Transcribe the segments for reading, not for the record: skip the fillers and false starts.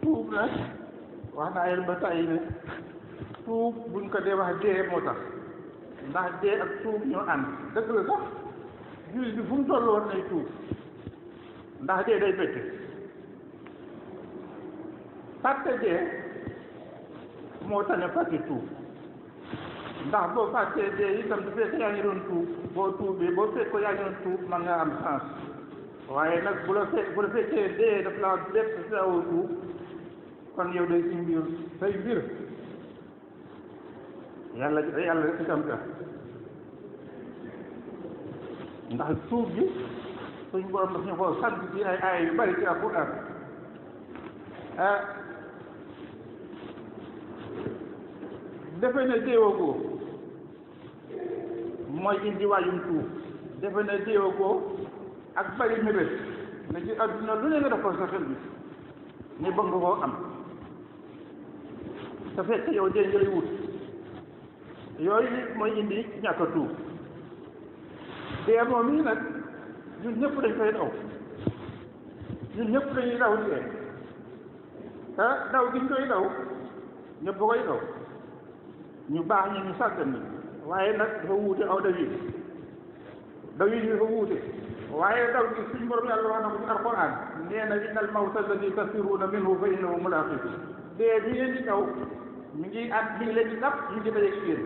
tuub nag wax naa yéen ba tey ne tuub buñ ko dee wax dee moo tax ndax dee ak tuub ñoo ànd dëgg la sax jullit bi fu mu toll woon nay tuub ndax dee day fekk fàtte dee moo tax ne fàtte tuub ndax boo fàttee dee itam du fekk yaa ngi doon tuub boo tuubee boo fekk ko yaa ngi doon tuub man nga am chance waaye nag bu la fekkee dee daf laa def si awoo tuub kon yow day si mbir say mbir yàlla rek itam ka ndax tuub bi suñ borom daf ñu ko sant ci ay aaya yu bari ci alquran defe ne déewagoo mooy indi waayum tuub defe ne déewagoo ak bari mébét ne ci adduna lu ne nga def ko sa xel bi ni bëgg nga koo am te fekk yow dee ngay wut yooyu mooy indi ñàkk a tuub dee moom yi nag ñun ñëpp dañ koy daw ñun ñëpp dañuy daw dee te daw gi ñu koy daw ñëpp ba koy daw ñu baax ñi ñu sàggan ni waaye nag dafa wuute aw daw yi dafa wuute waaye daw gi suñ borom yàlla wax na ko ci alquran nee na innal mawta alladi tasirruuna minhu fa innahu mulaaqiikum dee bi ngeen di daw mi ngi leen di dab mi ngi dajeeg yéen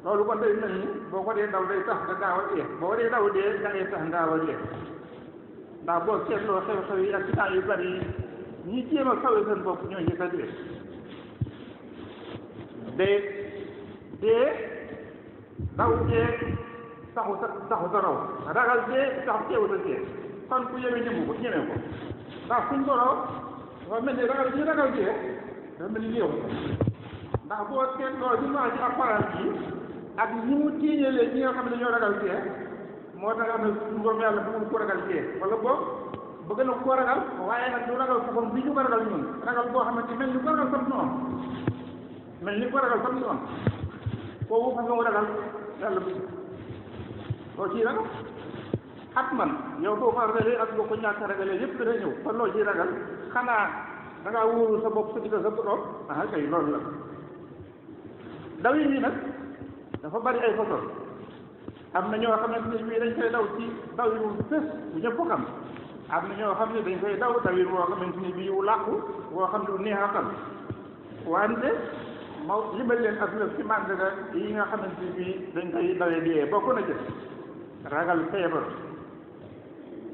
loolu kon day mel ni boo ko dee daw day tax nga gaaw a dee boo dee daw dee da ngay tax gaaw a dee ndax boo seetloo xew-xew yi accident yu bari yi ñi jéem a kawe seen bopp ñoo njëkk a dee daw dee taxu sa raw ragal dee tax teewu sa dee kon ku ñeme ko ndax suñ borom dafa mel ni ragal dee dafa mel ni néew ndax boo seetloo ñu wax ci apparence yi ak ñi mu tiiñalee ñi nga xam ne dañoo ragal dee moo tax am na suñu borom yàlla bëggul ko ragal dee wala boog bëgg na ko ragal waaye nag du ragal ko comme bi ñu ko ragal ñun ragal boo xamante mel ni ko ragal sam noonu mel ni ko ragal sam noonu kooku fa nga ragal yàlla bëgg loo ciy ragal at man yow boo ko ragalee ak boo ko ñàkk ragalee yëpp dana ñëw kon loo ciy ragal xanaa da ngaa wóorul sa bopp sa digga sa borom ah kay loolu la daw yi nii nag dafa bari ay façon am na ñoo xamante ne bii dañ koy daw ci daw yu fës bu ñëpp xam am na ñoo xam ne dañ koy daw dawin woo xamante ni bii wu làqu woo xam ne du neex a xam wante ma limal leen ak lëf ci màndaga yi nga xamante ni bii dañ koy dawee dee bokk na jël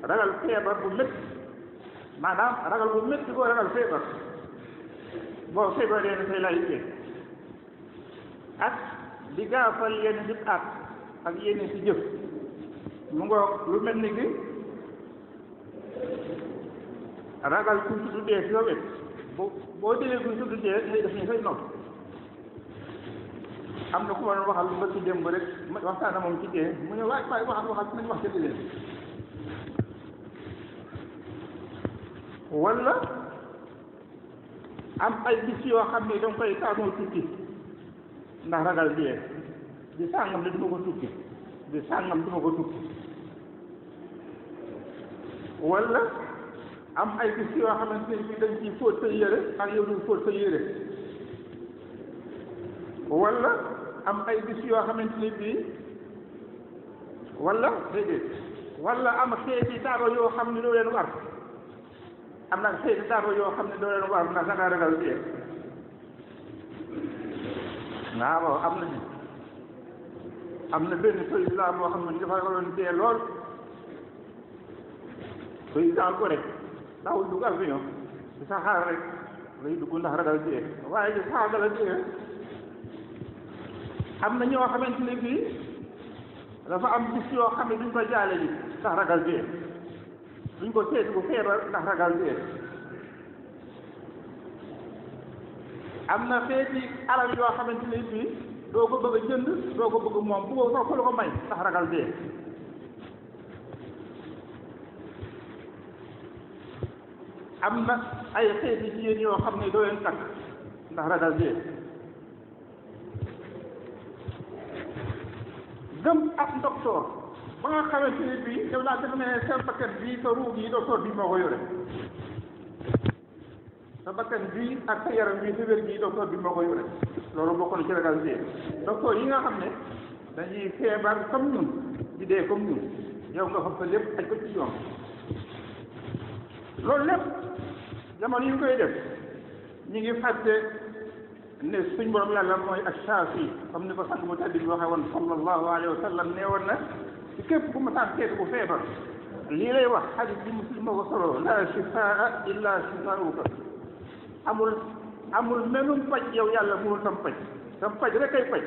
ragal feebar bu métti maanaam ragal bu métti boo ragal feebar boo feebaree na say lay dee ak di gaafal yenn ci at ak yenn ci jëf mu ngoog lu mel ni ki ragal kuy tudd dee si sa wet boo déggee kuy tudd dee ngay def ni say nopp am na ku ma waxal lu ba ci démb rek waxtaan moom ci dee mu ne waay waxal nañ wax ca di leen wala am ay bis yoo xam ne danga koy taamoo tukki ndax ragal dee di sàngam ne duma ko tukki di sàngam duma ko tukki wala am ay bis yoo xamante ne bii dañ ciy fóot sa yére ak yow du fóot sa yére wala am ay bis yoo xamante ne bii wala déedéet wala am xeeti daaro yoo xam ne doo leen war am na xeeti daaro yoo xam ne doo leen war ndax dangaa ragal dee waaw am na benn président boo xam ne dafa ragaloon dee lool président ko rek daawul dugg avion di saxaar rek lay dugg ndax ragal dee waaye di saxaar la dee am na ñoo xamante ne bii dafa am bis yoo xam ne duñ ko jaale ji ndax ragal dee duñ ko seeti bu feebar ndax ragal dee am na xeeti alal yoo xamante ne bii doo ko bëgg a jënd doo ko bëgg moom bëggoo sax ko la ko may ndax ragal dee am na ay xeeti jigéen yoo xam ne doo leen takk ndax ragal dee gëm ak docteur ba nga xamante ni bii yow naa dafa ne sa bakkan bii sa ruug yi docteur bi moo ko yore sa bakkan bii ak sa yaram bii sa wér bii docteur bi moo ko yore loolu bokk na ci ragal dee docteur yi nga xam ne dañuy feebar comme ñun di dee comme ñun yow nga xam sa lépp aj ko ci ñoom loolu lépp jamono yi ñu koy def ñu ngi fàtte ne suñ borom yàlla mooy ash-Shaafi comme ni ko sang bu tedd bi waxee woon sallallahu alayhi wa sallam nee woon na ci képp ku ma saan seetu bu feebar lii lay wax hadith bi Muslim moo ko solo la shifaa illa shifaa'uka amul menum paj yow yàlla mënul sam paj rek ay paj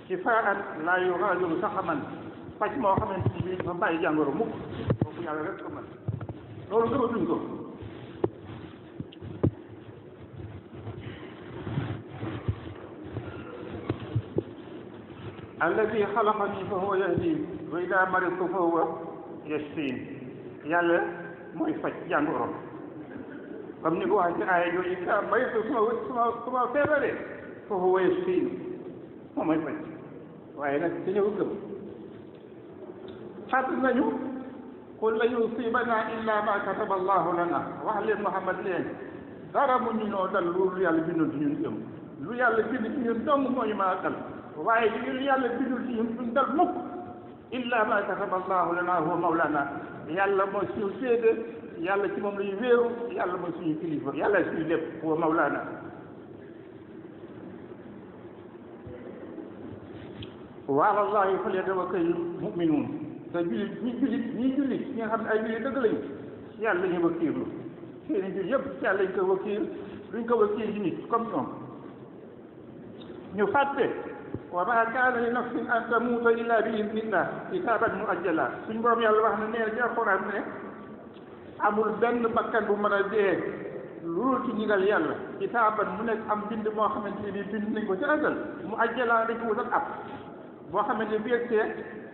shifaan laa yughadiru saqaman paj moo xamante ni bii dafa bàyyi jàngoro mukk kooku yàlla rek ko mën loolu gëmatuñ ko alladi xalaqani fa huwa yahdin wa ida maridtu fa huwa yashfin yàlla mooy faj jàngoro comme ni ko waxee ci aaya yooyu ida maridtu su ma feebaree fa huwa yashfin moom mooy faj waaye nag dañoo gëm fàtt nañu qul lan yusibana illa ma kataba allahu lana wax leen Muhammad leen dara mu ñu noo dal lu yàlla bindul ci ñun gëm lu yàlla bind ci ñun dong moo ñu mën a dal waaye li yàlla bindul ci ñun duñ dal mukk illa ma kataba allahu lana huwa mawlana yàlla mooy suñu séede yàlla ci moom la ñu wéeru yàlla mooy suñu kilifa yàlla suñu lépp huwa mawlana wa ala allahi falyatawakkalil mu'minun te jullit ñi nga xam ne ay jullit dëgg lañu ci yàlla la ñu wakiirlu seeni mbir yëpp ci yàlla lañ ko wakiir duñ ko wakiir ci nit comme ñoom ñu fàtte wa ma kaana li nafsin an tamuuta illa bi idnillah kitaaban muajjala suñ borom yàlla wax na nee ci alxuraan ne amul benn bakkan bu mën a dee loolu ci ndigal yàlla kitaaban mu nekk am bind moo xamante ni bind nañ ko ci asal muajjala dañ ko wutal ab boo xamante ne biir see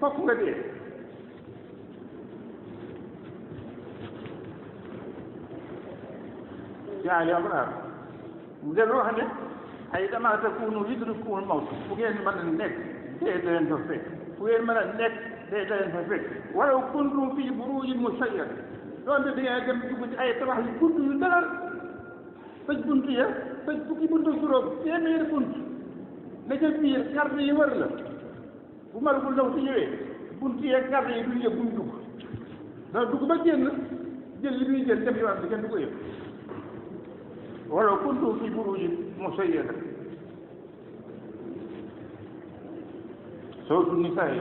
fokk nga dee jaali abraar mu dellu wax ne ay dama takunu yudrikumul mawt fu ngeen mën a nekk dee da leen fa fekk fu ngeen mën a nekk dee da leen fa fekk walaw kuntum fii buruujin mushayyada doonte da ngeen dem dugg ci ay tabax yu gudd yu dëgër tëj bunt ya tëj fukki bunt juróom téeméeri bunt na ca biir garde yi wër la bu maragul ndaw si ñëwee bunt yeeg garde yi duñ yëg buñ dugg dana dugg ba génn jël li muy jël dem yoon bi kenn du ko yëg walaw kuntum fii buruujin mushayyada sootu nisaa yi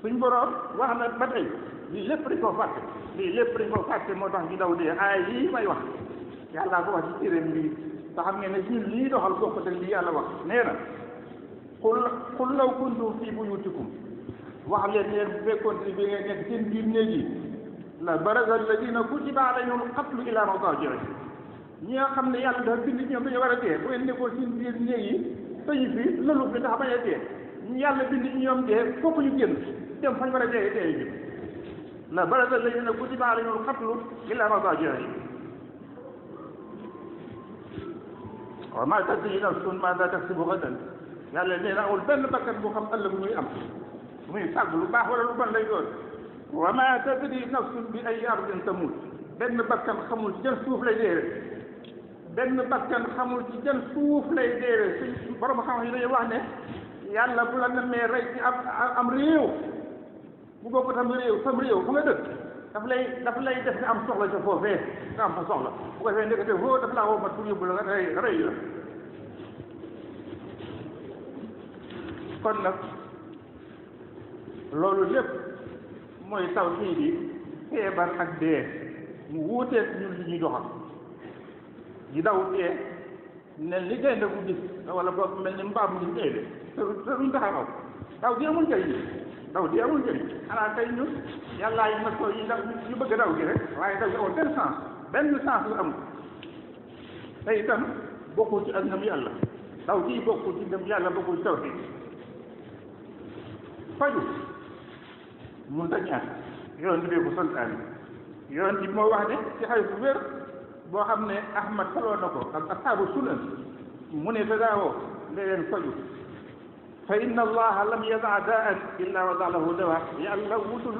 suñ borom wax na ba tey lii lépp dañ koo fàtte moo tax ñu daw dee aay yii may wax yàllaa ko wax ci téeréem bi te xam ngeen ne ñun lii doxal bokkut ak lii yàlla wax nee na qul law kuntum fii buyutikum wax leen yéen bu fekkoon ne bi ngeen nekk seen biir néeg yi la baraza alladina kutiba alayhimul qatlu ila madaji'ihim ñi nga xam ne yàlla dafa bind ñoom dañu war a dee bu ngeen nekkoon seen biir néeg yi tëju fi lalu fi ndax bañ a dee ñu yàlla bind ñoom dee fokk ñu génn dem fañ war a dee dee ji la baraza alladina kutiba alayhimul qatlu ila madaji'ihim wa ma tadri nafsun maada taksibu gadan yàlla nee na amul benn bakkan boo xam ëllëg muy am muy fàgg lu baax wala lu bon lay doon wa ma tadri nafsun bi ay ardin tamut benn bakkan xamul ci jën suuf lay déere benn bakkan xamul ci jën suuf lay déere suñ borom xam yi dañuy wax ne yàlla bu la namee rey ci am réew bu bokk tam réew sam réew fu nga dëkk daf lay def nga am soxla ca foofee nga am fa soxla bu ko defee ndekete foo daf laa woo mat pour yóbbu la nga rey la kon nag loolu lépp mooy tawhiid yi feebar ak dee mu wuuteeg ñun li ñuy doxal di daw dee ne li gaynde gu gis wala boog mel ni mbaam gis gaynde te duñ taxaw daw di amul njëriñ xanaa tey ñun yàllaa yi nasoo yi ndax ñu bëgg daw gi rek waaye daw gi amul benn sens la amul te itam bokkul ci ak ngëm yàlla daw gi bokkul ci ngëm yàlla bokkul ci tawhiid faju mun ta ñaan yoon bi ko santaane yoon bi moo wax ne ci xay bu wér boo xam ne Ahmad saloo na ko ak asaabu sunan mu ne tadaawoo nga leen faju fa inna allaha lam yadaa daan illa wada lahu dawa yàlla wutul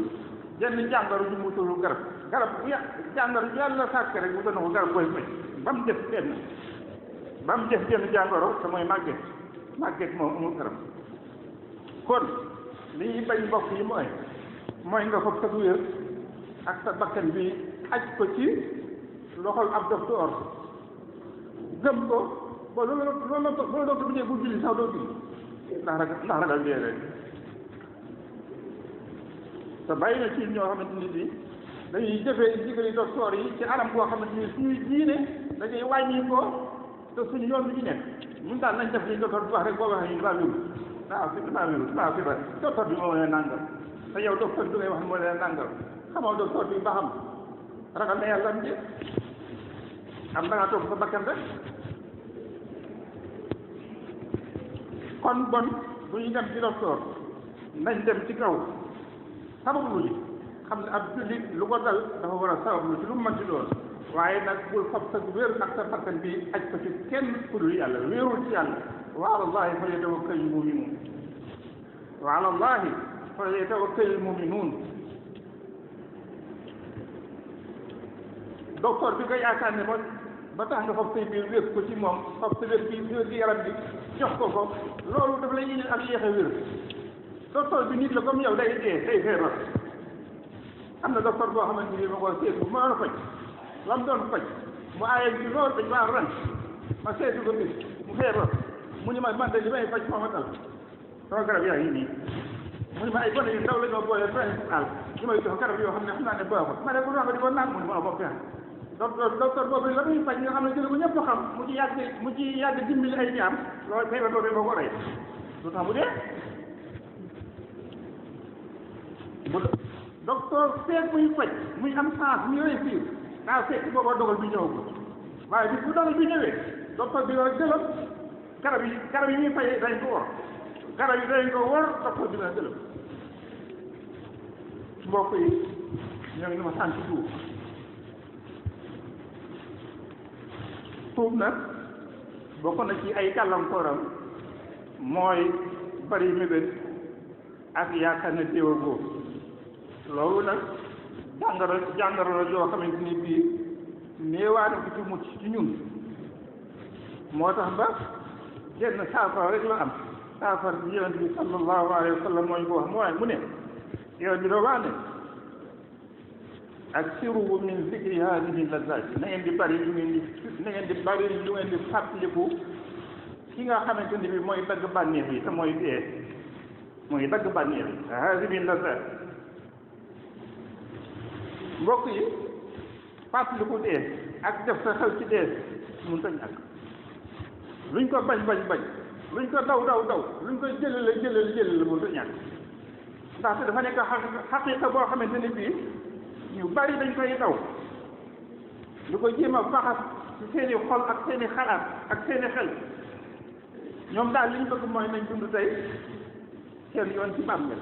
jenn jàngoro ju mu wutul garab bu jàngoro ju yàlla sàkk rek wutal na ko garab koy faj ba mu def jenn jàngoro te mooy màgget moom amul garab kon li ñuy bañ mbokk yi mooy nga foog sa wér ak sa bakkan bi aj ko ci loxol ab docteur gëm ko ba loolu docteur bi ne bu julli sax doo julli ndax ragal dee rek te bàyyi na ci ñoo xamante ni bi dañuy jëfee ndigali docteur yi ci anam boo xamante ni suñuy diine dañuy wàññi ko te suñu yoon bi ñu nekk ñun daal nañ def li docteur bi wax rek boo waxee ñu damaa wéru waaw fi ba docteur bi moo leen nàngal te yow docteur bi ngay wax moo leen nàngal xamoo docteur bi ba xam ragal na yàlla am de am da ngaa toog sa bakkan rek kon bon bu ñu dem ci docteur nañ dem ci kaw sabablu li xam ne ab jullit lu ko dal dafa war a sabablu ci lu mu mën ci doon waaye nag bul fab sa wér ak sa bakkan bi aj ko ci kenn ku dul yàlla wéerul ci yàlla wa ala allahi fa yatawakkalul muminuun wa ala allahi fa yatawakkalul muminuun docteur bi nga yaakaar ne ba tax nga fab say biir wér ko ci moom fab sa wér gi yaram bi jox ko loolu daf lay indil ak yéex a wér docteur bi nit la comme yow day feebar am na docteur boo xamante ni ma ko seet bu ma faj la mu doon faj mu aaye ci loolu dañ maa ran ma seetu ko bis mu feebar mu ni ma man de li may faj moo ma dal sama garab yaa ngi nii mu ni ma ay gone yu ndaw la ñoo boole principal li may jox garab yoo xam ne xam naa ne baaxul ma ne bu doon di ko naan mu ni ma bopp docteur boobu la muy faj nga xam ne jël bu ñëpp xam mu ci yàgg dimbali ay jaam loolu feebar boobu moo ko rey lu tax mu dee bu docteur feeg muy faj muy am chance muy réussir daa fekk booba dogal bi ñëwagul waaye bis bu dogal bi ñëwee docteur bi la jëlam garab yi ñuy fay dañ ko war garab yi dañ ko war docteur bi la jëlam mbokk yi ñoo ngi ni ma sant tuub nag bokk na ci ay gàllankooram mooy bari mébét ak yaakaar ne téewagoo loolu nag jàngoro la joo xamante ni bii néewaane ko ci mucc ci ñun moo tax ba jenn saafara rek la am saafara bi yonent bi sallallahu alayhi wa sallam moo ñu ko wax mooy mu ne yonent bi doo wax ne ak siru min zikri hadihi lazati na ngeen di bari lu ngeen di fàttaliku ki nga xamante ni bi mooy dagg bànneex yi te mooy dee mooy dagg bànneex yi hadihi lazati mbokk yi fàttaliku dee ak def sa xel ci dee mun ta ñàkk luñ ko bañ luñ ko daw luñ ko jëlale mun ta ñàkk ndaxte dafa nekk xaqiiqa boo xamante ni bii ñu bari dañ koy daw lu ko jéem a faxas ci seeni xol ak seeni xalaat ak seeni xel ñoom daal li ñu bëgg mooy nañ dund tey seen yoon ci bàmmeel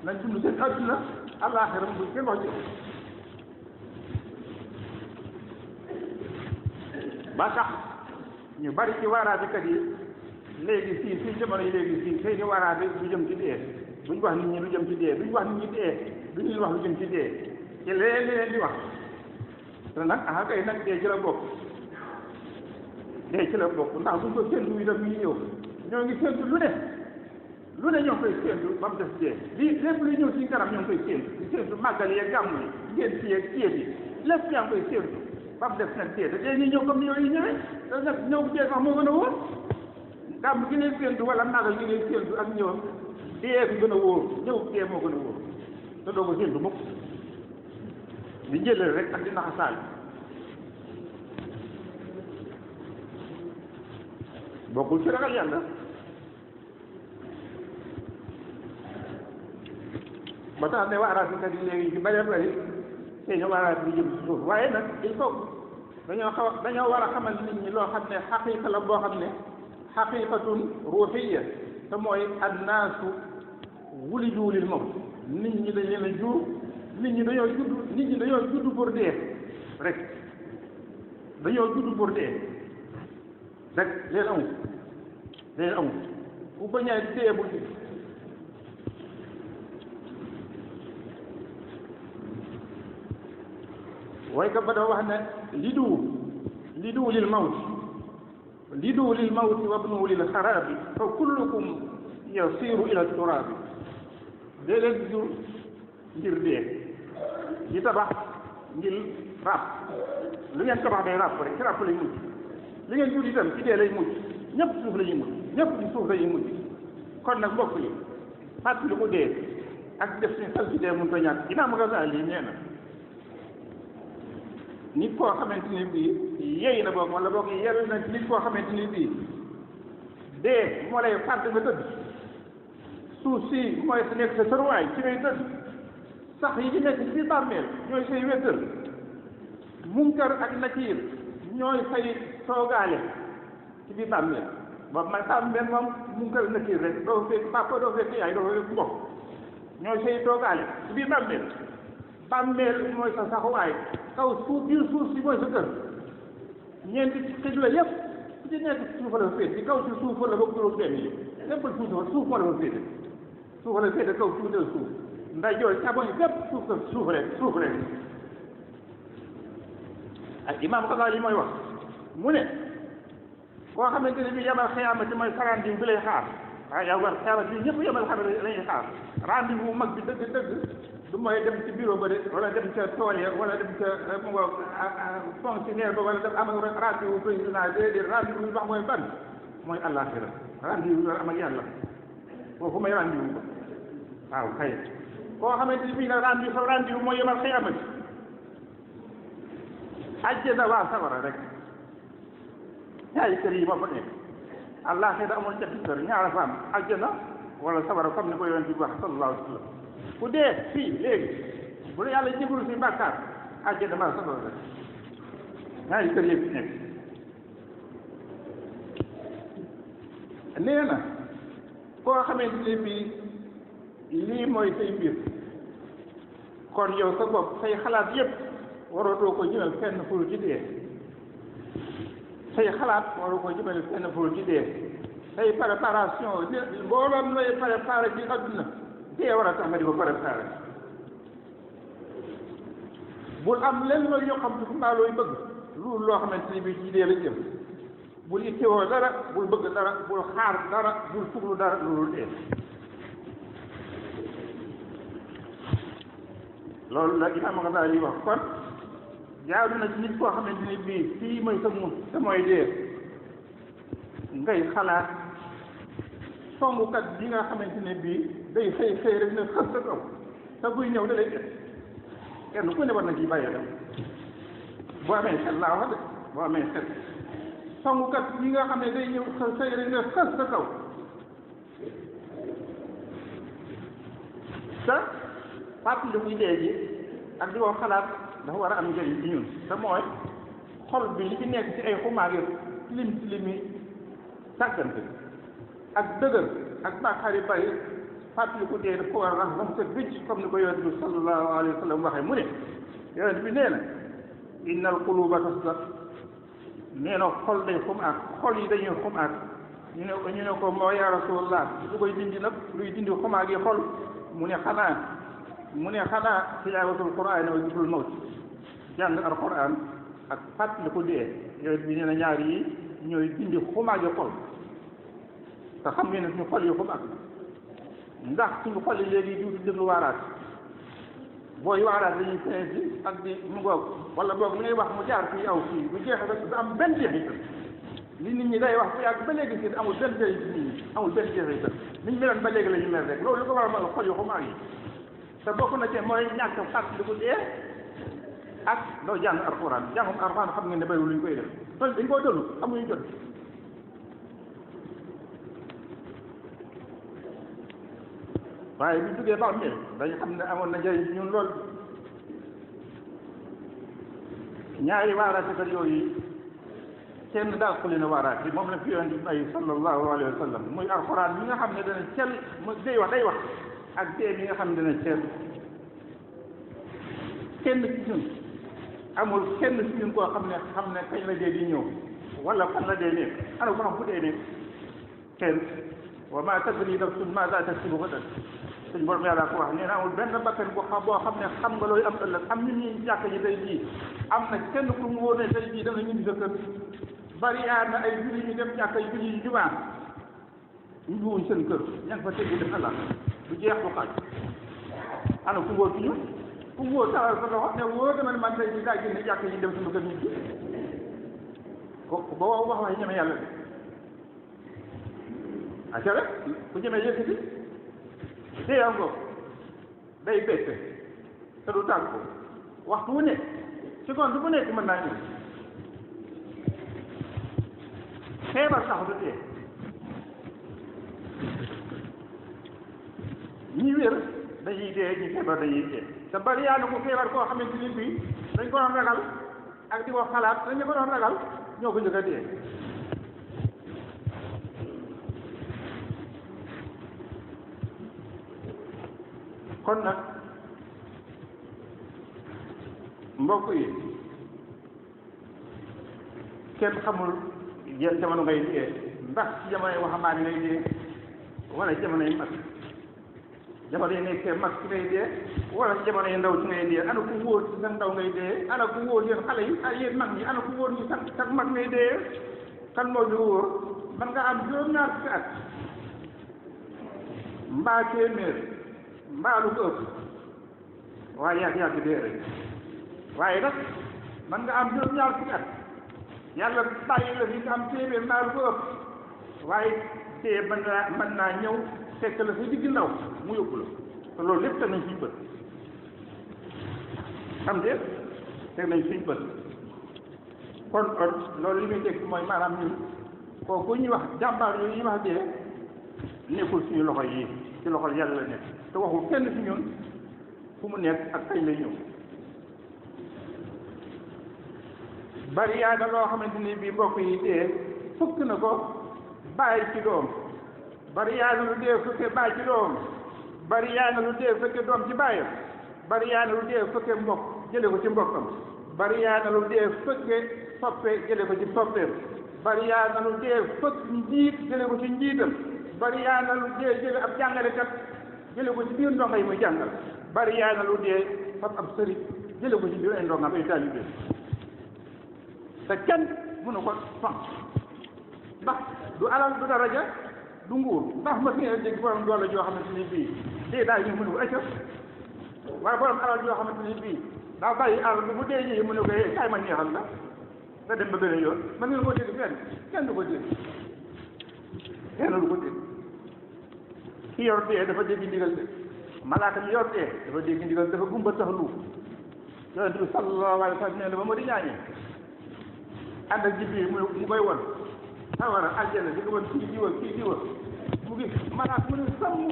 nañ dund seen adduna àllaaxira bu kenn wax ji ba tax ñu bari ci waaraatekat yi léegi fii jamono yi léegi fii seeni waaraate lu jëm ci dee duñ wax nit ñi lu jëm ci dee duñ wax nit ñi dee duñuy wax lu jëm ci dee ci leen di wax te nag kay nag dee ci la bokk ndax buñ ko séntu yi daf ñuy ñëw ñoo ngi séntu lu ne ñoo ngi koy séntu ba mu def dee lii lépp luy ñëw ci kanam ñoo ngi koy séntu di séntu màggal yeeg gàmm yi ngeen ci yeeg ceeb yi lépp yaa ngi koy séntu ba mu def nag dee te dee ñuy ñëw comme yooyu ñëwee te nag ñëw dee sax moo gën a wóor gàmm gi ngay séntu wala màggal gi ngay séntu ak ñëwam dee bi gën a wóor ñëw dee moo gën a wóor te doo ko séntu mukk di jëlal rek ak di naxasaal bokkul ci ragal yàlla ba tax ne waaraatikat yi léegi ci bari bari te ñu waaraat bi jëm ci suuf waaye nag il faut dañoo war a xamal nit ñi loo xam ne xaqiiqa la boo xam ne xaqiiqatun ruuxiyya te mooy annaasu wulidu lil mawt nit ñi dañ leen a jur nit ñi dañoo judd pour dee rek dañoo judd pour dee rek leen amul bu bañee téye bul ci waykat ba dafa wax ne lidu lil mawti wabnu lil xaraabi fa kullukum yasiru ila turaabi dee leen jur ngir dee di tabax ngir ràpp lu ngeen tabax day ràpp rek ci ràpp lay mujj li ngeen jur itam ci dee lay mujj ñëpp suuf la ñuy mujj ñëpp ci suuf la ñuy mujj kon nag mbokk yi fàttali ko dee ak def suñu xel ci dee mënut a ñàkk Imaam Gazaali nee na nit koo xamante ni bii yey na boog wala boog yeru na nit koo xamante ni bii dee moo lay fàdd nga tëdd suuf si mooy sa nekk sa sëruwaay ci ngay tëdd sax yi ci nekk ci biir bàmmeel ñooy say wéttal munkar ak nakiir ñooy say toogaale ci biir bàmmeel boobu man bàmmeel moom munkar ak nakiir rek doo fekk papa doo fekk yaay doo fekk mbokk ñooy say toogaale ci biir bàmmeel bàmmeel mooy sa saxuwaay kaw suuf biir suuf si mooy sa kër ñeenti xibla yëpp ku ci nekk suufa la fa féete ci kaw si suufa la ba juróom benn yi lépp suuf moo la fa féete suufa la féete kaw suuf del suuf nday jooy càmmoñ lépp suuf rek ak Imaam Gazaali mooy wax mu ne koo xamante ne bi yamal xiyaamati mooy sa rendez-vous bi lay xaar waaye yow war xiyaamati bi ñëpp yamal xam ne lañuy xaar rendez-vous bu mag bi dëgg du mooy dem ci bureau ba de wala dem ca tool ya wala dem ca mu nga fonctionnaire ba wala dem am ak rendez-vous président déedéet rendez-vous bi wax mooy ban mooy àllaaxira rendez-vous bi am ak yàlla foofu may rendez-vous ba waaw kay koo xamante ni bii nag rendez-vous mooy yamal xiyaamati àjjana waa sawara rek ñaari kër yi moo fa nekk àllaaxira amul ñetti kër ñaara fa am àjjana wala sawara comme ni ko yonent bi wax sallallahu alayhi wa sallam ku dee fii léegi bu la yàlla jégul fi bàkkaar àjjana ma sawara rek ñaari kër yëpp fi nekk nee na koo xamante ne bii lii mooy say mbir kon yow sa bopp say xalaat yëpp warootoo ko jëmal fenn pour ci dee say xalaat waroo ko jëmal fenn pour ci dee say préparation mbooloom lay préparé ci adduna dee war a tax nga di ko préparé bul am lenn looy yoo xam ne mbaa looy bëgg loolu loo xamante ni bii ci dee la jëm bul ittewoo dara bul bëgg dara bul xaar dara bul fuglu dara loolu dee loolu la Imaam Gazaali wax kon jaadu na ci nit koo xamante ni bii fii mooy sa mun te mooy dee ngay xalaat songukat bi nga xamante ne bii day xëy rek ne xës sa kaw te buy ñëw da lay def kenn ku ne war na ci bàyyi dem boo amee xel laa wax de boo amee xel songukat bi nga xam ne day ñëw xëy rek ne xës sa kaw te fàttali muy dee ji ak di ko xalaat dafa war a am njëriñ ci ñun te mooy xol bi li ci nekk ci ay xumaag yi tilimi sàggante ak dëgër ak bàkkaar yu bari fàttali ko dee daf ko war a rax ba mu set wicc comme ni ko yonent bi sallallahu alayhi wa sallam waxee mu ne yonent bi nee na innal quluba tasdaq nee na xol day xumaag xol yi dañuy xumaag ñu ne ko moo yaa rasulullah lu koy dindi nag luy dindi xumaag yi xol mu ne xanaa tilaawatul quraan wa zikrul mawt jàng alquran ak fàttali ko dee yonent bi nee na ñaar yi ñooy dindi xumaag yi xol te xam ngeen ne suñu xol yi xumaag ndax suñu xol yi léegi di déglu waaraat booy waaraat dañuy fene si ak di mu ngoog wala boog li ngay wax mu jaar fii aw fii bu jeexee rek du am benn jeexital li nit ñi day wax bu yàgg ba léegi si amul benn jeexital nit ñi amul benn jeexital ni ñu meloon ba léegi la ñu mel rek loolu li ko waral mooy xol yu xumaag yi te bokk na ci mooy ñàkk fàttali ko dee ak doo jàng alxuraan jàngum alxuraan xam ngeen ne bëriwul lu ñu koy def loolu dañ koo dëllu amuñu jot waaye bi duggee ba mel dañu xam ne amoon na njëriñ ci ñun lool ñaari waaraatekat yooyu kenn daal xuli na waaraat bi moom la fi yoon di bay sallallahu alayhi wa sallam muy alxuraan bi nga xam ne dana cel mu day wax ak dee bi nga xam ne dana cel kenn ci ñun amul kenn ci ñun koo xam ne kañ la dee di ñëw wala fan la dee nekk ana ko xam fu dee nekk kenn wa maa tadrii nafsun maazaa taksibu gadan suñ borom yàlla ko wax nee na amul benn bakkan boo xam ne xam nga looy am ëllëg am ñu ñuy jàkk ji tey jii am na kenn ku mu wóor ne tey jii dana ñibbi sa kër bari na ay julli ñu dem jàkk yi julli jumaa ñu wuñ seen kër ña nga fa tëdd def Allah du jeex bu xaaj ana ku wóor ci ñu ku wóor taxal sa loxo ne wóor dama ne man tey jii daa génne jàkk yi dem suñu kër nit ñi ko ba wax ñeme yàlla de aca rek ku ñemee yëkkati dee am ko day bette te du tàgg ko waxtu wu nekk seconde bu nekk mën naa ñëw feebar sax du tee ñi wér dañuy dee ñi feebar dañuy dee te bari yaa na ko feebar koo xamante ni bii dañ ko doon ragal ak di ko xalaat dañ ko doon ragal ñoo ko njëkk a dee kon nag mbokk yi kenn xamul yan jamono ngay dee ndax ci jamonoy waxambaane ngay dee wala jamonoy mag jamono yi nekkee mag ci ngay dee wala jamono yi ndaw ci ngay dee ana ku wóor ci sa ndaw ngay dee ana ku wóor yéen xale yi ak yéen mag ñi ana ku wóor ñi sa mag ngay dee kan moo ñu wóor man nga am juróom-ñaar fukki at mbaa téeméer mbaa lu ko ëpp waaye yàgg dee rek waaye nag man nga am juróom-ñaar fukki at yàlla bàyyi la fi nga am téeméer mbaa lu ko ëpp waaye tee mën naa ñëw fekk la fi digg ndaw mu yóbbu la te loolu lépp teg nañ suñu bët xam de teg nañ suñu bët kon loolu li muy teg mooy maanaam ñun kooku ñuy wax jàmbaar yooyu ñuy wax dee nekkul suñu loxo yi ci loxol yàlla la nekk te waxul kenn ci ñun fu mu nekk ak kañ lay ñëw bari yaa nga loo xamante ni bii mbokk yi dee fukk na ko bàyyi ci doom bari yaa nga lu dee fekkee bàyyi ci doom bari yaa nga lu dee fekkee doom ci bàyyam bari yaa nga lu dee fekkee mbokk jële ko ci mbokkam bari yaa nga lu dee fekkee soppe jële ko ci soppeem bari yaa nga lu dee fekk njiit jële ko ci njiitam bari yaa nga lu dee jële ab jàngalekat jële ko ci biir ndongo yi muy jàngal bari yaa nga lu dee fab ab sëriñ jële ko ci biir ay ndongam ay taalibe te kenn mënu ko fan ndax du alal du daraja du nguur ndax ma fi ngeen dégg borom doole joo xamante ni bii dee daal ñu mënu ko ëcc waaye borom alal joo xamante ni bii daa bàyyi alal bu dee ñëwee mënu ko kaay ma neexal la nga dem ba beneen yoon man ngeen ko dégg fenn kenn du ko dégg kenn du ko dégg ki yor dee dafa dégg ndigal de malaaka mi yor dee dafa dégg ndigal dafa gumba tax lu yonent bi sallallahu alayhi wa sallam nee na ba ma di ñaañee ànd ak Jibril mu koy won sawara aljana di ko won kii diwa mu gis malaaka mu ne sàmm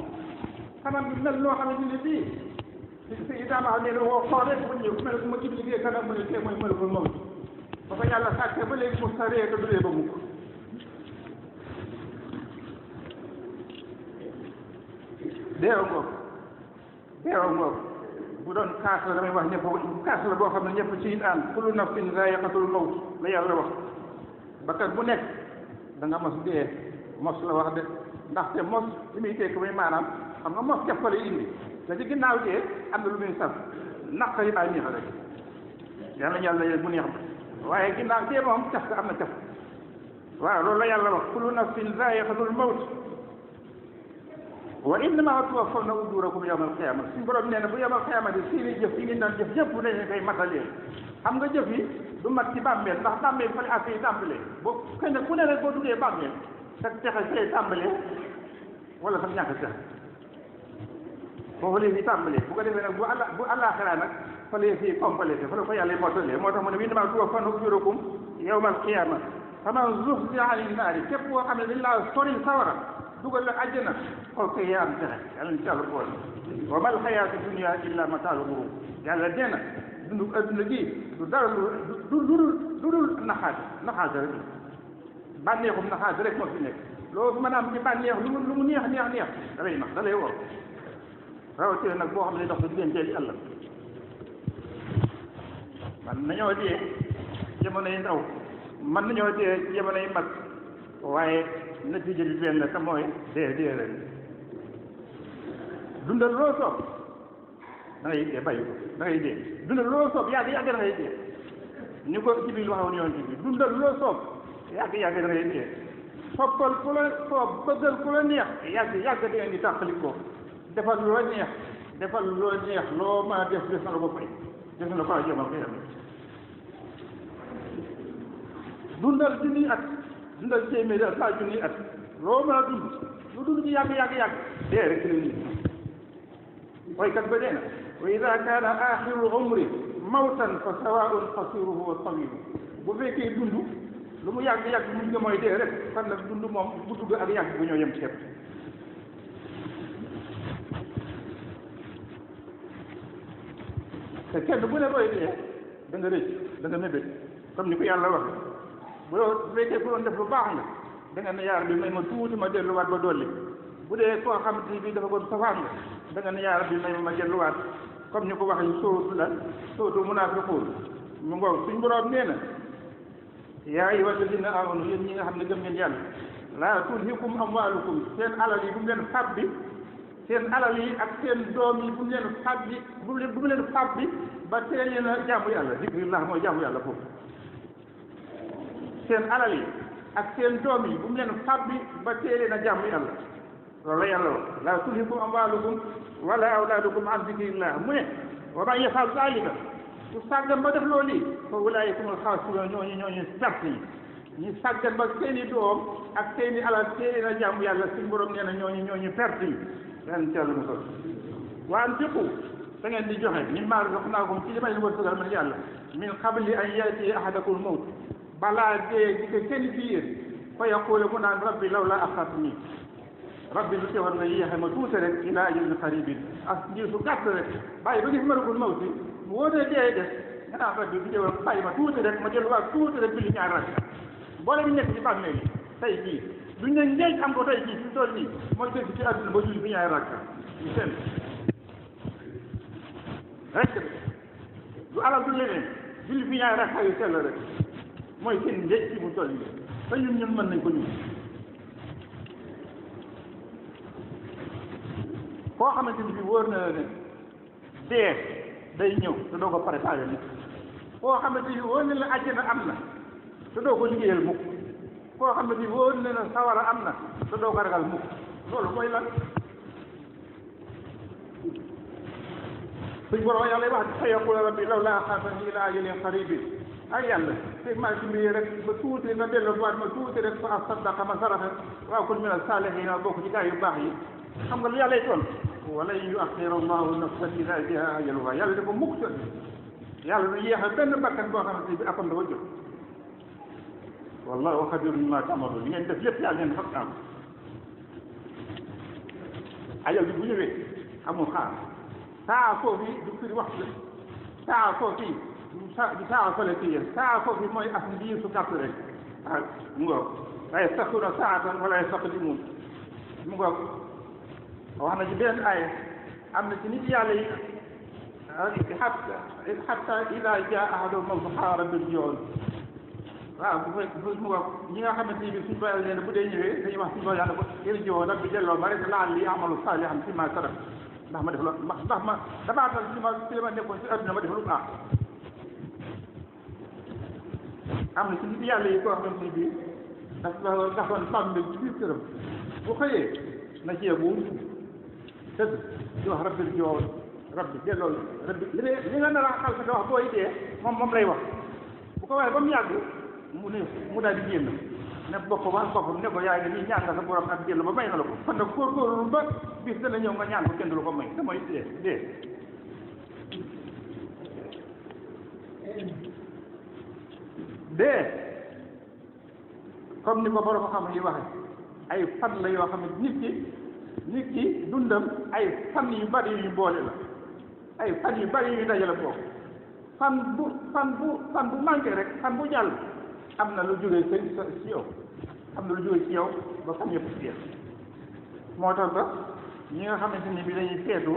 kanam bi mel noo xamante ne bii si daama xam ne ne woo xool rek mu ñëw mel ma gis liggéey kanam mu ne tee mooy mel ko moom ba ko yàlla sàkkee ba léegi mu sa ree te du ree ba mukk deewa ngoog bu doon kaas la damay wax ñëpp kaas la boo xam ne ñëpp ci daan kullu nafsin zaa'iqatul mawt la yàlla wax bakkan bu nekk da nga mos dee mos la wax de ndaxte mos li muy tekk muy maanaam xam nga mos jaf ko lay indi te ci ginnaaw dee am na lu muy saf naq yi daal neex rek yàlla yéen mu neex ba waaye ginnaaw dee moom caf am na caf waaw loolu la yàlla wax kullu nafsin zaa'iqatul mawt wa innamaa tuwaffawna ujuurakum yawmal qiyaama suñu borom nee na bu yawmal qiyaama di seeni jëf yi ngeen daan jëf yëpp dañu koy matalee xam nga jëf yi du mat ci bàmmeel ndax bàmmeel fa la affaire yi tàmbalee boo xëy na ku ne rek boo duggee bàmmeel sa texe say tàmbalee wala sax ñàkk texe foofu la fi tàmbalee bu ko defee nag bu àllaaxira nag fa la fi complété fa la ko yàlla motalee moo tax mu ne wa innamaa tuwaffawna ujuurakum yawmal qiyaama faman zuhziha anin naari képp koo xam ne dañ laa sori sawara dugal la àjjana xool koy yaa am texe yàlla na ci yàlla boole wa mal xayaatu dunya illa mataalu ghurur yàlla nee na dundu adduna gi du dara lu dul naxaate rek bànneexum naxaate rek moo fi nekk loolu fi mën a am ci bànneex lu mu neex da lay nax da lay woo rawatina nag boo xam ne dox na diggante ci àll man nañoo dee jamono yi ndaw man nañoo dee jamono yi mag waaye natiija bi benn te mooy dee rek dundal loo soob da ngay dee bàyyi ko da ngay dee dundal loo soob yàgg da ngay dee ni ko Jibril waxoon yoon bi dundal loo soob yàgg da ngay dee soppal ku la soob bëggal ku la neex yàgg da ngeen di tàqali ko defal loo neex loo mën a def na la ko fay def na la ko jëmal ko yàlla dundal junniy at dundal téeméeri at saa junniy at loo mën a dund lu dund ci yàgg dee rek ci la nit waykat ba dee na wa ida kaana axiru umri mawtan fa sawaun qasiruhu wa tawilu bu fekkee dund lu mu yàgg mu nga mooy dee rek fan nag dund moom bu dugg ak yàgg bu ñoo yem ceeb te kenn bu ne booy dee da nga rëcc da nga mébét comme ni ko yàlla waxe bu fekkee ku doon def lu baax nga da nga ne yaar bi may ma tuuti ma delluwaat ba dolli bu dee koo xamante ni bii dafa doon safaan nga da nga ne yaar bi may ma delluwaat comme ni ko waxee sóotu munaafiquun mu ngoog suñ boroom nee na yaa ayyuha alladina amanu yéen ñi nga xam ne gëm ngeen yàlla laa tulhikum amwaalukum seen alal yi bu mu leen fàbbi seen alal yi ak seen doom yi bu mu leen fàbbi bu mu leen fàbbi ba tee leen a jaamu yàlla zikrillah mooy jaamu yàlla foofu seen alal yi ak seen doom yi bu mu leen fàbbi ba tee leen a jaamu yàlla loolu la yàlla wax laa tulhikum amwaalukum wala awlaadukum an zikrillah mu ne wa man yafal zalika su sàggan ba def loolu yi fa ulaa'ika humul xaasiruun ñooñu perte yi ñu sàggan ba seeni doom ak seeni alal tee leen a jaamu yàlla suñu borom nee na ñooñu perte yi yan ca lu mu sol wa anfiqu da ngeen di joxe mimmaa razaqnaakum ci li may wërsëgal man yàlla min qabli an yaatiya ahadakumul mawt balaa dee di ko kenn ci yéen fa yaquula mu naan rabbi lawlaa axxartanii rabbi lu teewoon nga yéexe ma tuuti rek ilaa ajalin qariibin ak ngir su gàtt rek bàyyi ba gis malakul mawti mu wóor ne dee des nga naan rabbi lu teewoon bàyyi ma tuuti rek ma delluwaat tuuti rek julli ñaar rakka boole ñu nekk ci bàmmeel yi tey jii duñ ne njeej am ko tey jii fi tool nii mooy dëgg ci àdduna ba julli fi ñaari rakka ñu seen rek du alal du leneen julli fi ñaari rakka yu sell rek mooy seen njeej ci mu toll nii te ñun mën nañ ko ñun koo xamante ni bi wóor na ne dee day ñëw te doo ko préparé mukk koo xamante ni wóor na la àjjana am na te doo ko liggéeyal mukk koo xam ne bi wóor na ne sawara am na te doo ko ragal mukk loolu mooy lan suñ borom yàlla wax fa yaqulu rabbi lawlaa axxartanii ilaa ajalin qariibin ak yàlla te maa dimbali rek ba tuuti nga delluwaat ma tuuti rek fa asaddaqa ma saraxe wa akun mina saalihiin bokk ci gaa yu baax yi xam nga lu yàlla toon walan yu'axxira Allahu nafsan izaa jaa ajaluhaa yàlla dafa mukk jot yàlla du yéex a benn bakkan boo xamante bi akam dafa jot wallaahu xabiirun bimaa ta'maluun li ngeen def lépp yàlla ngeen xam am ajal bi bu ñëwee amul xaar saa foofu du firi waxtu saa foofu du saa fële ci yéen saa foofu mooy as ndiir su gàtt rek ah mu ngoog la yastaxiruuna saa'atan wa laa yastaqdimuun mu ngoog wax na ci benn aaya am na ci nit yàlla yi hatta idaa jaa ahadahum mawtu qaala rabbi irji'uun waaw bu fekk mu ngoog ñi nga xamante ni bi suñu borom leen bu dee ñëwee dañuy wax suñu borom yàlla ko irji'uun rabbi delloo ma rek la'allii a'malu saalihan fiimaa tarak ndax ma def la ndax ma dabaatal ci ma nekkoon ci adduna ma def lu baax am na ci nit yàlla yi koo xamante ni bii dafa gasoon bàmmeel ci biir këram bu xëyee na ceebu tëdd di wax rabbi irji'uun rabbi delloo rabbi li nga nar a xal sa wax booy dee moom lay wax bu ko waxee ba mu yàgg mu daal di génn ne boppam ne ko yaay ne nii ñaan nga sa borom ak jël ba may na la ko kon nag góorgóorlu ba bis dana ñëw nga ñaan ko kenn du la ko may te mooy dee comme ni ko borom xam yi waxe ay fan la yoo xam ne nit ki dundam ay fan yu bari yu boole la ay fan yu bari yu dajale boobu fan bu manqué rek fan bu jàll am na lu jógee ci yow am na lu jógee ci yow ba fan yëpp ci jeex moo tax ba ñi nga xamante ni bi dañuy feetu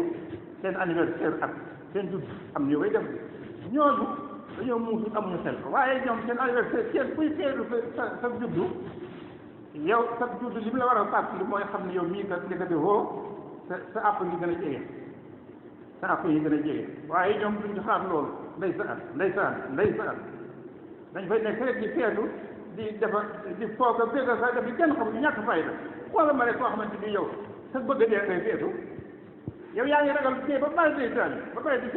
seen anniversaire ak seen judd am ñu koy def ñooñu dañoo muusul amuñu xel ko waaye ñoom seen anniversaire seen kuy feetu sa juddu yow sa judd li mu la war a fàttali mooy xam ne yow mii kat ndekete woo sa àpp yi gën a jege sa àpp yi gën a jege waaye ñoom duñ ci xaar loolu ndeysaan dañ fay nekk rek di feetu di defar di foog a bégal sax def yi kenn xam ñàkk fayda wala ma rek koo xamante ni yow sa bëgg dee ngay feetu yow yaa ngi ragal dee ba bàyyi ndeysaan ba bàyyi di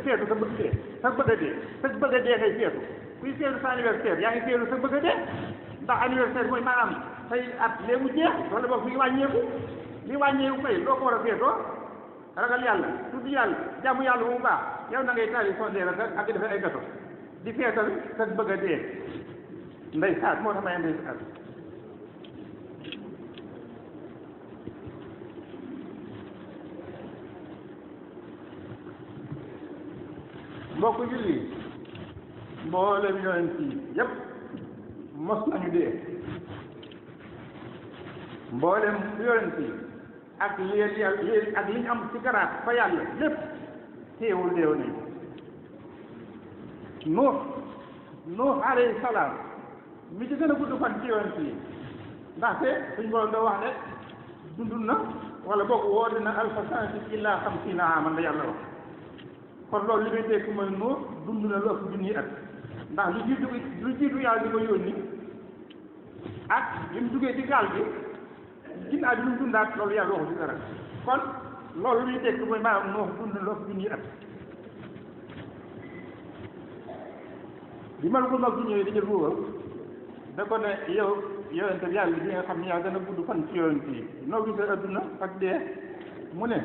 feetu sa bëgg dee sa bëgg dee ngay feetu kuy feetu sa anniversaire yaa ngi feetu sa bëgg dee ndax anniversaire mooy maanaam say at léegi mu jeex wala boog fi wàññeeku li wàññeeku kay loo ko war a feetoo ragal yàlla tudd yàlla jàmm yàlla bu baax yow na ngay taali sondeel ak defee ay gato di feetal sa bëgg a dee ndeysaan moo tax may ndeysaan mbokk julli mboolem yonent yi yépp mos nañu dee mboolem yonent yi ak li ñu am ci garaat fa yàlla lépp teewul deew nañu Nuux alayhi salaam mi ci gën a gudd fan ci yonent yi ndaxte suñ borom da wax ne dund na wala boog woote na alfa sanatin illa xamsiina aaman la yàlla wax kon loolu li muy tekk mooy Nuux dund na lu ëpp junniy at ndax lu jiitu yàlla di ko yónni ak li mu duggee ci gaal gi ginnaaw bi lu mu dundaat loolu yàlla waxu ci dara kon loolu li muy tekk mooy maanaam Nuux dund na lu ëpp junniy at bi mal ko mag bu ñëwee di jël ruuba da ko ne yow yonente bi yàlla bi nga xam ne yaa gën a gudd fan ci yonent yi noo gisee adduna ak dee mu ne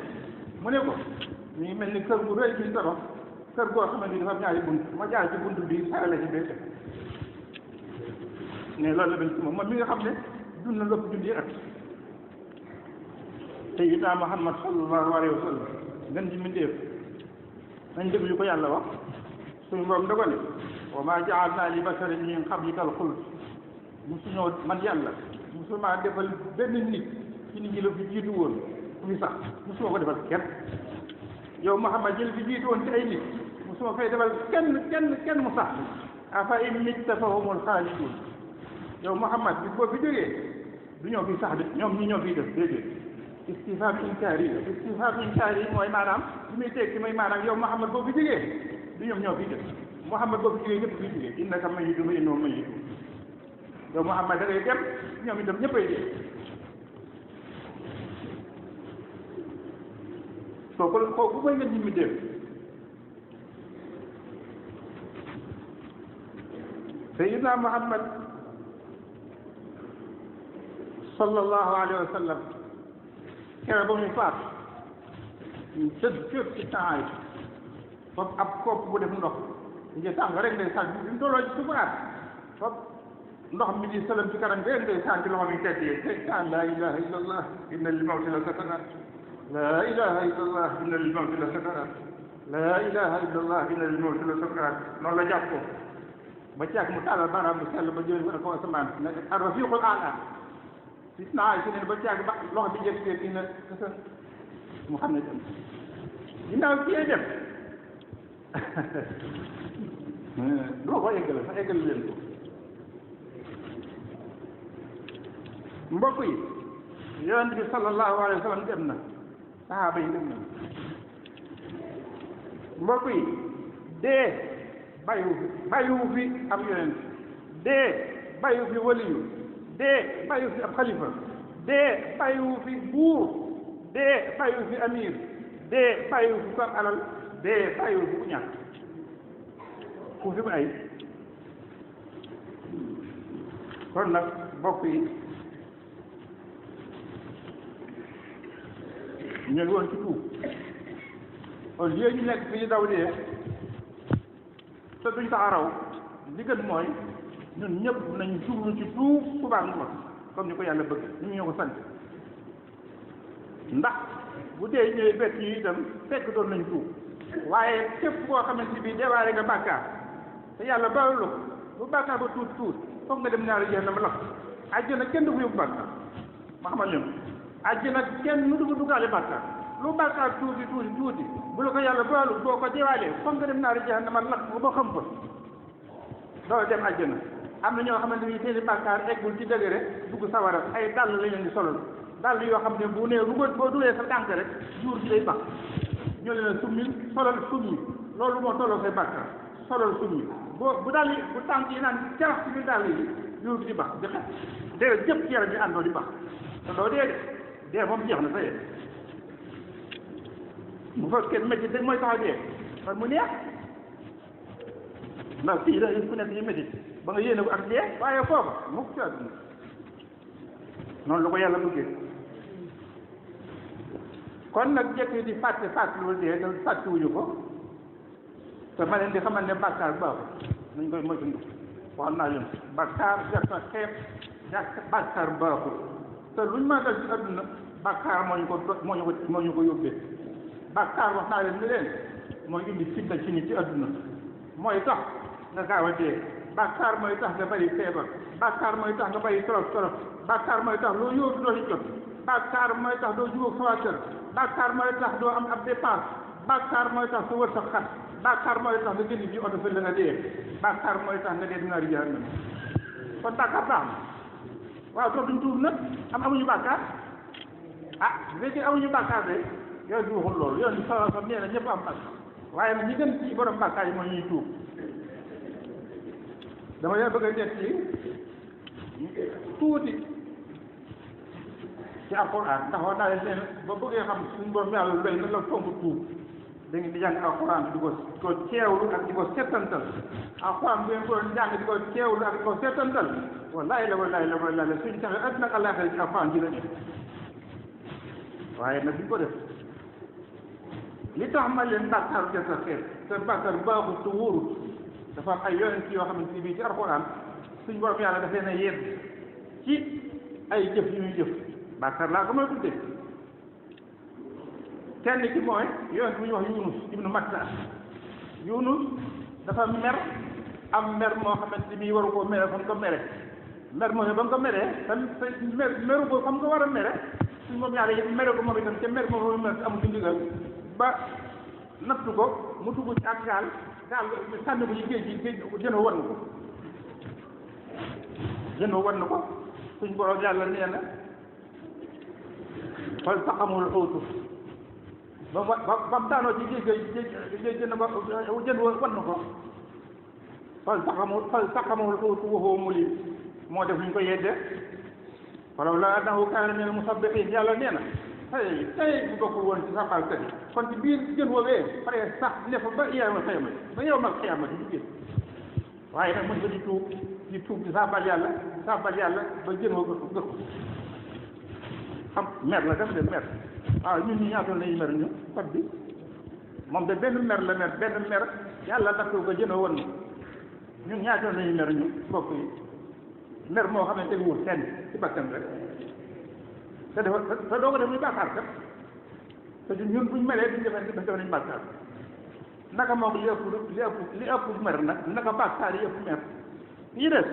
ko mi ngi mel ni kër gu rëy bi toro kër goo xamante ni dafa am ñaari bunt ma jaar ci bunt bi sarale ci bee ne loolu la benn ci moom mi nga xam ne dund na lépp junni at sayyidina Muhammad sallallahu alayhi wa sallam ngeen ji mbindéef nañ déglu li ko yàlla wax suñu borom da ko ne wa ma ja'alna li basharin min qablika al-khuld musuñoo man yàlla musuma defal benn nit ci nit ñi la fi jiitu woon muy sax musuma ko defal kenn yow Muhammad jël fi jiitu woon ci ay nit musuma fay defal kenn mu sax afa in mitta fa humul xaalidun yow Muhammad bi boo fi jógee du ñoo fi sax de ñoom ñi ñoo fiy def déedéet istifham inkaari mooy maanaam li muy tekki mooy maanaam yow Muhammad boo fi jógee du ñoom ñoo fiy def Muhammad boo fi jógee ñëpp fiy jógee innaka mayyitun wa innahum mayyitun yow Muhammad da ngay dem ñoom itam ñëppay dee kooku mooy ngeen ñi mi def sayyidina Muhammad sallallahu alayhi wa sallam kere ba muy faat cëp ci temps yi foofu ab kopp bu def ndox di tàng rek ngay sànni bi mu tolloo ci sukuraat foofu ndox mi di sëlam ci kanam rek ngay sànni loxo mi teddee te ah la ilaha illallah inna lil mawti la sakarat la ilaha illallah inna lil mawti la sakarat la ilaha illallah inna lil mawti la sakarat noonu la jàpp ko ba caag mu tàllal baaraam bu sell ba jël ko asamaan ne ar-rafiqul a'la gis naa si ne ba caag ba loxo bi jël kii na mu xam ne dem ginnaaw kii dem doo ko eggale sax eggale leen ko mbokk yi yonent bi sallallahu alayhi wa sallam dem na sahaaba yi dem na mbokk yi dee bàyyiwu fi ab yonent dee bàyyiwu fi waliyu dee bàyyiwu fi ab xalifa dee bàyyiwu fi buur dee bàyyiwu fi amir dee bàyyiwu fi ku am alal dee bàyyiwu fi ku ñàkk ku fi ay kon nag mbokk yi ñu ngi woon ci tuub au lieu ñu nekk fi ñu daw dee te duñ tax a raw li gën mooy ñun ñëpp nañ jublu ci tuub subaa ngoon comme ni ko yàlla bëgg ñu ñoo ko sant ndax bu dee ñëwee bett ñu itam fekk doon nañ tuub waaye képp koo xamante bi deewaale nga bàkkaar te yàlla baalu la bu bàkkaar ba tuut foog nga dem ñaari jahannama lakk àjjana kenn du ko yóbbu bàkkaar ma xamal leen àjjana kenn nu dugg duggaale bàkkaar lu bàkkaar tuuti bu la ko yàlla baalu boo ko deewaalee foog nga dem ñaari jahannama lakk ba xam fa doo dem àjjana am na ñoo xamante ni seen i bàkkaar eggul ci dëgëre dugg sawara ay dàll la leen di solal dàll yoo xam ne bu nee boo dulee sa tànk rek juur gi day bax ñoo leen summil solal summi loolu moo tolloo say bàkkaar solal summi bu dàll yi bu tànk yi naan carax ci biir dàll yi juur gi di bax di xet déedéet jëpp ci yaram bi àndoo di bax te doo dee dee moom jeex na sa yee bu fekkee métti dëgg mooy tax a dee kon mu neex ndax fii da fu nekk yi métti ba nga yéene ko ak dee waaye foofa mukk ci àdduna noonu la ko yàlla bëggee kon nag jekk di fàtte lu dee te fàttewuñu ko te ma leen di xamal ne bàkkaar baaxul nañ koy moytandu wax naa leen bàkkaar jarta xeeb bàkkaar baaxul te luñ mën a dal ci àdduna bàkkaar moo ñu ko yóbbee bàkkaar wax naa leen ni leen mooy indi fitna ci nit ci àdduna mooy tax nga gaaw a dee bàkkaar mooy tax nga bari feebar bàkkaar mooy tax nga bari torof bàkkaar mooy tax loo yóotu doo ci jot bàkkaar mooy tax doo jubóog sa kër bàkkaar mooy tax doo am ab dépense bàkkaar mooy tax sa wër sa xat bàkkaar mooy tax nga génn ci oto fa la nga dee bàkkaar mooy tax nga dee dinaari jahannam kon bàkkaar baax na waaw toog duñ tuub nag amuñu bàkkaar ah léegi amuñu bàkkaar de yow di waxul loolu yow di sala sam nee na ñëpp am bàkkaar waaye nag ñi gën ci borom bàkkaar yi mooy ñuy tuub dama leen bëgg a nekk ci tuuti ci alxuraan ndax wax naa leen ba bëggee xam suñu borom yàlla lu doy na la fonk tuub da ngeen di jàng alxuraan di ko teewlu ak di ko settantal alxuraan bu ngeen ko jàng di ko teewlu ak di ko settantal wallahi la suñu taxee àddina ak àllaaxira ci alxuraan ji la nekk waaye nag duñ ko def li tax ma leen bàkkaar des a xeet te bàkkaar baaxut te wóorut dafa am ay yonent yoo xamante ni bii ci alxuraan suñu borom yàlla daf leen a yedd ci ay jëf yu ñuy jëf bàkkaar laa ko may tudde kenn ki mooy yonent bu ñuy wax Yunus ibnu Matta Yunus dafa mer am mer moo xamante ni bii waru koo mere fa mu ko mere mer moo ba mu ko meree te meru ko fa mu ko war a mere suñu borom yàlla yëpp mere ko moom itam te mer moom mer amul ci ndigal ba nattu ko mu dugg ci ak gaal sànni ko ci géej jënoo wan na ko suñ borom yàlla nee na fal taqamul xuutu ba mu daanoo ci géej jën wan na ko fal taqamul xuutu wa huwa mulim moo def ñu ko yedde walaw laa annahu kaana minal musabbihiin yàlla nee na tey bu bokkul woon ci saxaalkat yi kon ci biir jën woowee pare sax ne fa ba yawmal qiyaama di jigéen waaye nag mën nga di tuub di saabal yàlla ba jën woo gëkku xam mer la def de mer waaw ñun ñi ñaatoon nañu mer ñu fat bi moom de benn mer la benn mer yàlla nattu ko jën woon ñun ñaatoon nañu mer ñu mbokk yi mer moo xam ne teguwul fenn ci bakkan rek te doo ko def muy bàkkaar kat te ñun buñ meree duñ def nañ bàkkaar naka moom li ëpp mer nag naka bàkkaar yi ëpp mer yi des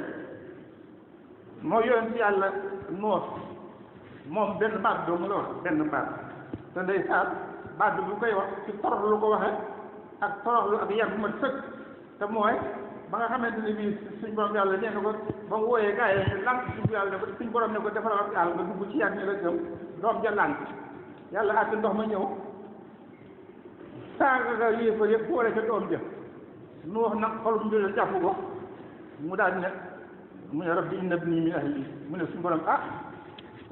moo yoon ci yàlla noos moom benn baat doomu la wax benn baat te ndey saat baat bi bu koy wax ci torox lu ko waxee ak toroxlu ak yar bu ma sëkk te mooy ba nga xamante ne bii suñ borom yàlla nee na ko ba mu wooyee gars yi ñu lànk suñ borom ne ko defal ak yàlla nga dugg ci yàgg ñu la gëm doom ja lànk yàlla àtte ndox ma ñëw saaga nga yéefar yëpp boole ca doom ja nu wax nag xolum bi la jàpp ko mu daal ne mu ne rabbi inna ibni min ahli mu ne suñ borom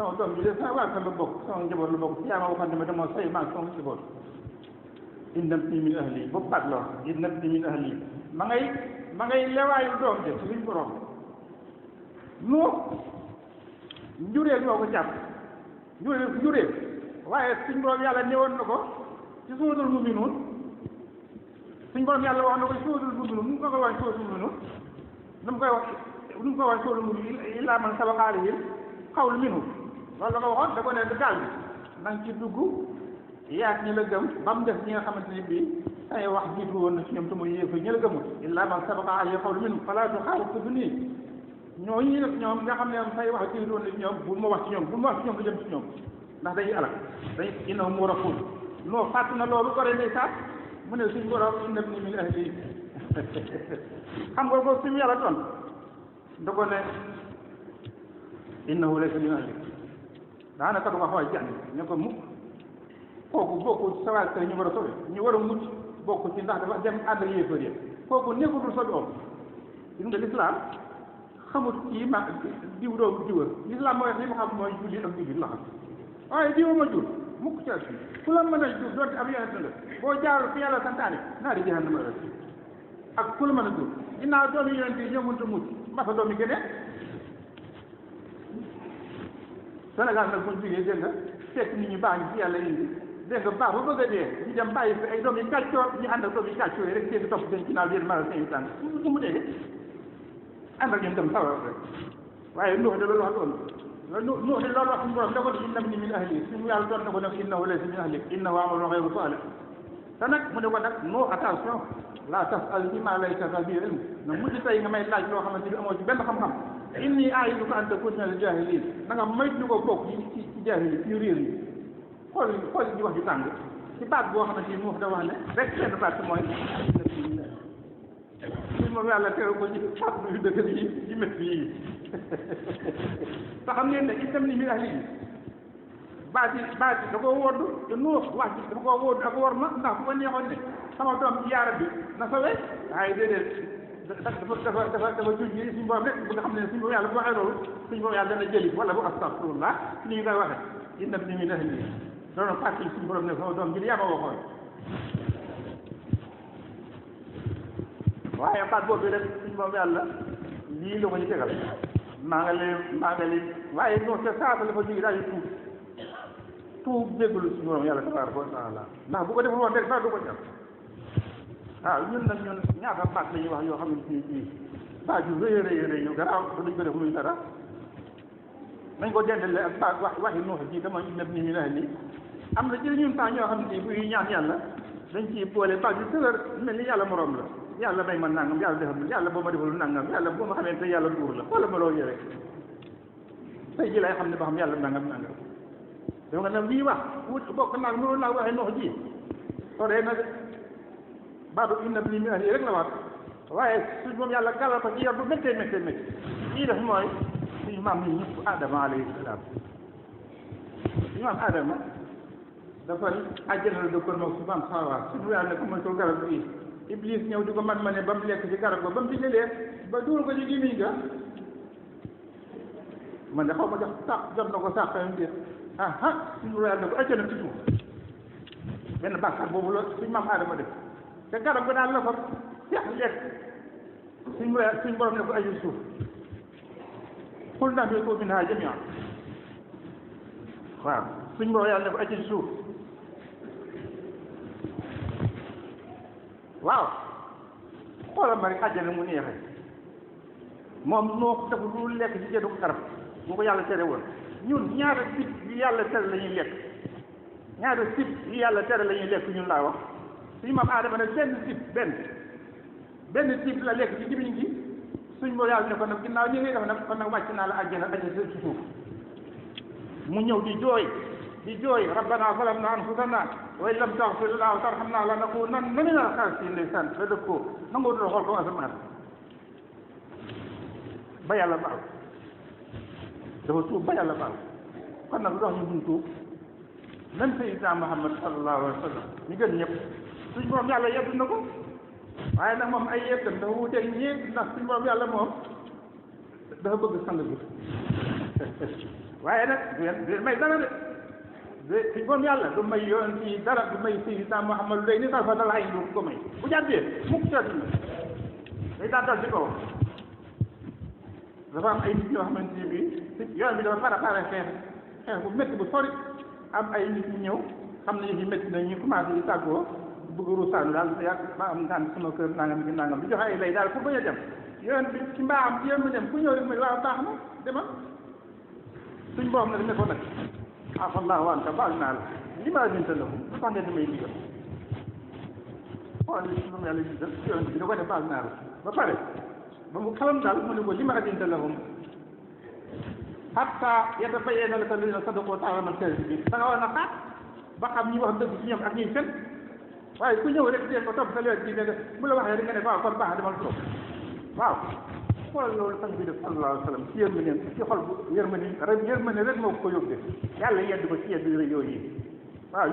sama doom bi de sama waa kan la bokk sama njaboot la bokk yaa ma waxoon ne ma dama say maag sama njaboot inna ibni min ahli boobu baat la wax inna ibni min ahli ma ngay lewaayu doom de suñ borom noo njureel moo ko jàpp njureel waaye suñ borom yàlla newoon na ko ci suuratul mu'minuun suñ borom yàlla wax na ko ci suuratul mu'minuun nu mu ko wax suuratul mu'minuun nu mu koy wax suuratul mu'minuun illaa man sabaqa alayhi qawlu minhum loolu la ko waxoon da ko ne gaal bi na nga ci dugg yaag ñi la gëm ba mu def ñi nga xamante ni bii ay wax jiitu woon na ci ñoom te muy yéefa ñi la gëmul illaa man sabaqa alayhi qawlu minhum falaa tuxaalifnii ñooñu nag ñoom nga xam ne say wax jiitu woon na ci ñoom bul ma wax ci ñoom bul ma wax ci ñoom lu jëm ci ñoom ndax dañuy alal dañuy innahum muraquun non fàtt na loolu ko ne saat mu ne suñ borom inna ibni min ahli xam nga ko suñu yàlla doon da ko ne innahu laysa min ahlik daanaka du ko xaw a jàng ne ko mukk kooku bokku sa waa kër ñu war a sobe ñu war a mucc bokku ci ndax dafa dem ànd ak yéefar yi kooku nekkutul sobe om gis nga lislaam xamut kii ma diw doomu diwa lislaam mooy li ma xam mooy julli ak julli la xam waaye diwa ma jur mukk ci àdduna ku la mën a jur doonte am yonent nga boo jaarul fi yàlla santaane naa di jahannama rek ak ku la mën a jur ginnaaw doomi yonent yi ñoo mënta mucc masa doomi gënee Sénégal nag buñ jógee dégg nga fekk nit ñi baax ñi ci yàlla indi dégg nga baax ba bëgg a dee ñu dem bàyyi fi ay doom yi kàccoor ñu ànd ak doom yi kàccoor yi rek seen topp seen ginnaaw yéen mara seen tànk su mu dee ànd ak ñoom dem sawar rek waaye Nuux de loolu wax doon Nuux de loolu wax suñu borom da ko di innam ni min ahli suñu yàlla doon na ko nag innahu laysa min ahli innahu amalun ghayru salih te nag mu ne ko nag Nuux attention la tas'alni ma laysa laka bihi ilm na mujj tey nga may laaj loo xamante ni amoo ci benn xam-xam inni a'iduka an takuna minal jahilin na nga moytu ko bokk ci jaahil yi ci réer yi xool ñu wax ju tàng ci baat boo xamante ni Nuux da wax ne rek benn baat mooy ci moom yàlla teew ko ci fat bi dëkk yi métti yi te xam ngeen ne itam ni min ahli yi baat yi da koo wóodu te Nuux wax ji dafa koo wóodu ak war ma ndax bu ko neexoon ne sama doom ci yaara bi na sawee waaye déedéet dafa juj yi suñu borom rek bu nga xam ne suñu borom yàlla bu waxee loolu suñu borom yàlla dana jëli wala bu astafirullah ni ñu koy waxee innam ni min ahli doon fàttali suñu borom ne sama doom ji yaa ma waxoon waaye baat boobu rek suñu borom yàlla lii la ko ñu tegal maa nga leen waaye non c'est ça la fa jóge daal di tuub jéggalu suñu borom yàlla tabaaraka wa taala ndax bu ko defal woon rek sax du ko jàpp waaw ñun nag ñaata baat la ñuy wax yoo xam ne ci baat yu rëy yu garaaw te duñ ko def muy dara nañ ko dendale ak baat waxi Nuux ji dama innam ni min ahli am na ci ñun temps ñoo xam ne buy ñaan yàlla dañ ciy boole baat yu tëgër mel ni yàlla morom la yàlla may ma nangam yàlla defal yàlla boo ma defal nangam yàlla boo ma xamee te yàlla duur la wala ma loo yore tey ji lay xam ne ba xam yàlla nangam dama nga ne lii wax bokk naag mënoon naa waxee Nuux ji soo dee nag baatu innam ni min ahli rek la wax waaye suñ moom yàlla gàllal ko ci yor bu méttee lii def mooy suñu maam ñi ñëpp Adama alayhi salaam suñu maam Adama dafa àjjana la dëkkoon moom su maam Xawa suñu yàlla ne ko mooy ko garab gi Iblis ñëw di ko man ne ba mu lekk ci garab ba mu ci jëlee ba dugal ko ci gémmiñ ga man de xaw ma jot na ko sax xëy na suñu yàlla ne ko àjjana ci suuf benn bàkkaar boobu la suñu maam Adama def te garab ga daal la fa seex lekk suñ borom ne ko aju suuf xul naa bi ko minhaa jamii'an waaw suñ borom yàlla ne ko aju suuf waaw xoolal ma rek àjjana mu neexee moom noo dafa lu lekk ci jëndu garab bu ko yàlla tere woon ñun ñaata sib yi yàlla tere la ñuy lekk ñaata sib yi yàlla tere la ñuy lekk ñun laa wax suñu maam Adama ne benn sib la lekk ci jimiñ gi suñ boo yàlla ne ko nag ginnaaw ñi ngay def nag kon nag wàcc naa la àjjana ci suuf mu ñëw di jooy rabbana zalamna anfusana wa in lam taghfir lana wa tarhamna lanakunanna minal khasirin ndeysaan la dëf ko nangoo dula xool ko asamaan ba yàlla baal dafa tuub ba yàlla baal kon nag lu tax ñu buñ tuub même Sayyidina Muhammad sallallahu alayhi wa sallam ñu gën ñëpp suñ borom yàlla yedd na ko waaye nag moom ay yeddam dafa wuteeg ñeeg ndax suñ borom yàlla moom dafa bëgg sang bi waaye nag du may dara de suñ borom yàlla du may yoon ci dara du may Sayyidina Muhammad lu day ni tal fa dala ay du ko may bu jàddee mukk ci àdduna day daatal ci kaw dafa am ay nit yoo xamante ni bii yoon bi dafa préparé xeex bu métti bu sori am ay nit ñu ñëw xam ne yi métti na ñu commencé di tàggoo bëgg ruusaanu daal yàgg ma am ngaan sama kër nangam gi nangam di joxe ay lay daal pour bañ a dem yoon bi ci mbaam yoon bi dem ku ñëw rek mooy waaw baax na demal suñ borom nag ne ko nag afallahu anka baal naa la li ma binta la lu tax nga damay digal xool li moom yàlla digal yoon bi da ko ne baal naa la ba pare ba mu xalam daal mu ne ko li ma binta lahum hatta yatabayyana laka alladhina sadaqu wa ta'lamu al-kadhibin da nga war a xaar ba xam ñi wax dëgg ci ñoom ak ñuy fen waaye ku ñëw rek dee ko topp sa leer ji ne mu la waxee rek nga ne waaw kon baax demal toog waaw xoolal loolu sang bi def sallallahu alayhi wa sallam ci yërmande ci xol bu yërmande rek moo ko yóbbee yàlla yedd ko ci yedd yooyu yi waaw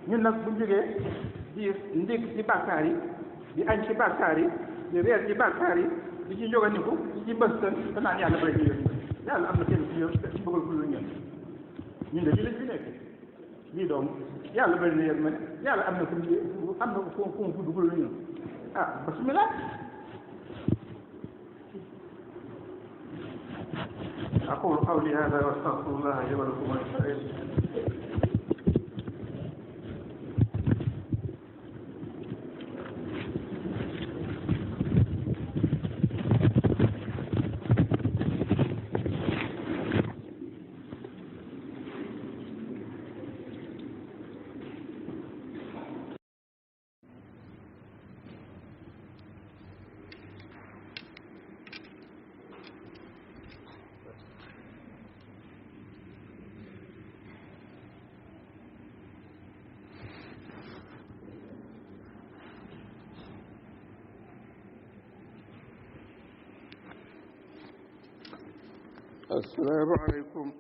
ñun nag bu jógee di ndékk ci bàkkaar yi di añ ci bàkkaar yi di reer ci bàkkaar yi di ci njoganiku di ci bëstan te naan yàlla bëri ñu yàlla am na kenn ci ñoom ci bëggal ku lu ñun de lii lañ fi nekk lii doom yàlla bëri na yërmande yàlla am na fu mu gudd ku lu ñun ah bismillah aqulu qawli hada wa astaghfirullah li wa lakum wa السلام عليكم